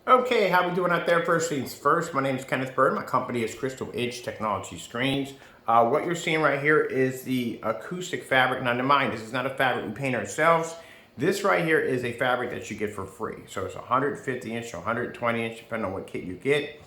Okay, how we doing out there? First things first, my name is Kenneth Bird. My company is Crystal Edge Technology Screens. What you're seeing right here is the acoustic fabric. Now, mind, this is not a fabric we paint ourselves. This right here is a fabric that you get for free. So it's 150 inch or 120 inch, depending on what kit you get.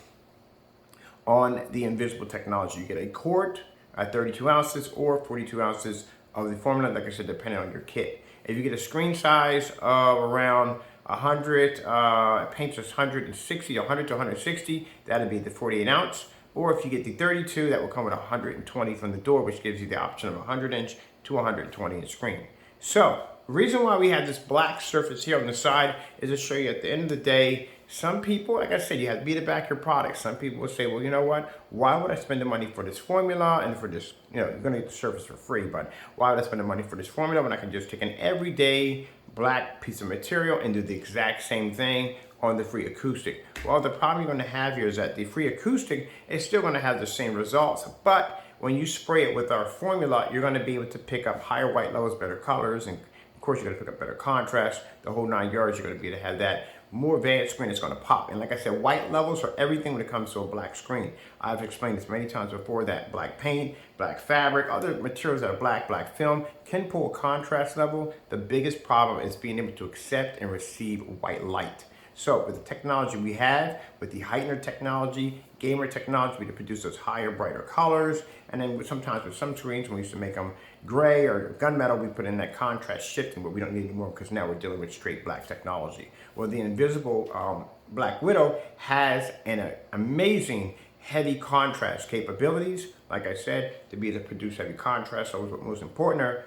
On the invisible technology, you get a quart at 32 ounces or 42 ounces of the formula, like I said, depending on your kit. If you get a screen size of around 100, paints us 160, 100 to 160, that'd be the 48 ounce. Or if you get the 32, that will come with 120 from the door, which gives you the option of 100 inch to 120 inch screen. So, the reason why we have this black surface here on the side is to show you at the end of the day, some people, like I said, you have to beat it back your product. Some people will say, well, you know what? Why would I spend the money for this formula and for this, you're going to get the surface for free, but why would I spend the money for this formula when I can just take an everyday black piece of material and do the exact same thing on the free acoustic? Well, the problem you're going to have here is that the free acoustic is still going to have the same results, but when you spray it with our formula, you're going to be able to pick up higher white levels, better colors, and of course, you're going to pick up better contrast. The whole 9 yards, you're going to be able to have that more advanced screen that's going to pop. And like I said, white levels are everything when it comes to a black screen. I've explained this many times before that black paint, black fabric, other materials that are black film can pull a contrast level. The biggest problem is being able to accept and receive white light. So with the technology we have, with the heightener technology, gamer technology, we can produce those higher, brighter colors. And then sometimes with some screens, when we used to make them gray or gunmetal, we put in that contrast shifting, but we don't need anymore because now we're dealing with straight black technology. Well, the invisible Black Widow has an amazing heavy contrast capabilities. Like I said, to be able to produce heavy contrast. So what's most important,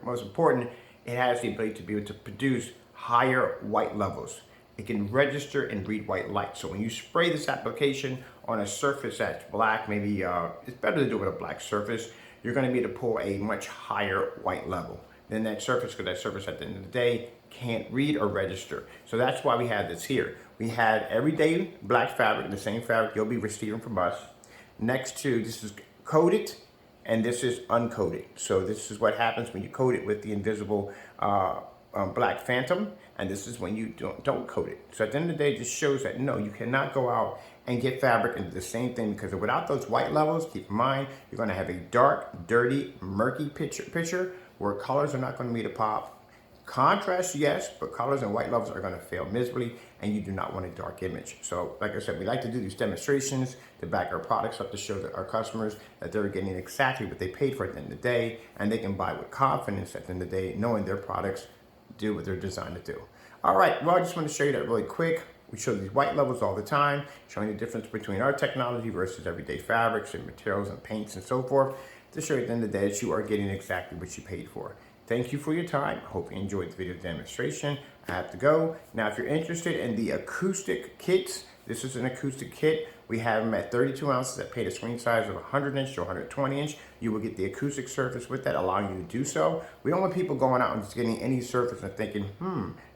most important, it has the ability to be able to produce higher white levels. It can register and read white light. So when you spray this application on a surface that's black, maybe it's better to do it with a black surface, you're going to be able to pull a much higher white level than that surface, because that surface at the end of the day can't read or register. So that's why we have this here. We have everyday black fabric, the same fabric you'll be receiving from us. Next to this is coated and this is uncoated. So this is what happens when you coat it with the invisible black phantom, and this is when you don't coat it. So at the end of the day, it just shows that no, you cannot go out and get fabric and do the same thing, because without those white levels, keep in mind, you're going to have a dark, dirty, murky picture where colors are not going to meet a pop. Contrast, yes, but colors and white levels are going to fail miserably, and you do not want a dark image. So like I said, we like to do these demonstrations to back our products up, to show that our customers that they're getting exactly what they paid for at the end of the day, and they can buy with confidence at the end of the day, knowing their products do what they're designed to do. All right, well, I just want to show you that really quick. We show these white levels all the time, showing the difference between our technology versus everyday fabrics and materials and paints and so forth, to show you at the end of the day that you are getting exactly what you paid for. Thank you for your time. Hope you enjoyed the video demonstration. I have to go. Now, if you're interested in the acoustic kits, this is an acoustic kit. We have them at 32 ounces that pay the screen size of 100 inch to 120 inch. You will get the acoustic surface with that, allowing you to do so. We don't want people going out and just getting any surface and thinking,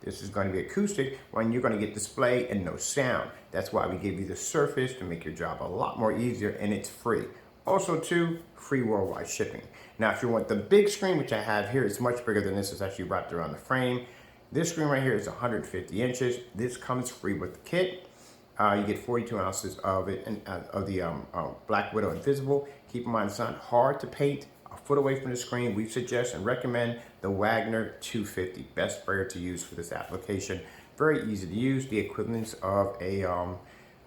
this is going to be acoustic, when you're going to get display and no sound. That's why we give you the surface to make your job a lot more easier, and it's free. Also, too, free worldwide shipping. Now, if you want the big screen, which I have here, it's much bigger than this. It's actually wrapped around the frame. This screen right here is 150 inches. This comes free with the kit. You get 42 ounces of it, and of the Black Widow Invisible. Keep in mind, it's not hard to paint. A foot away from the screen, we suggest and recommend the Wagner 250. Best sprayer to use for this application. Very easy to use. The equivalence of a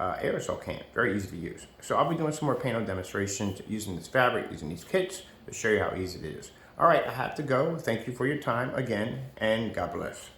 aerosol can. Very easy to use. So I'll be doing some more paint on demonstrations using this fabric, using these kits to show you how easy it is. All right, I have to go. Thank you for your time again, and God bless.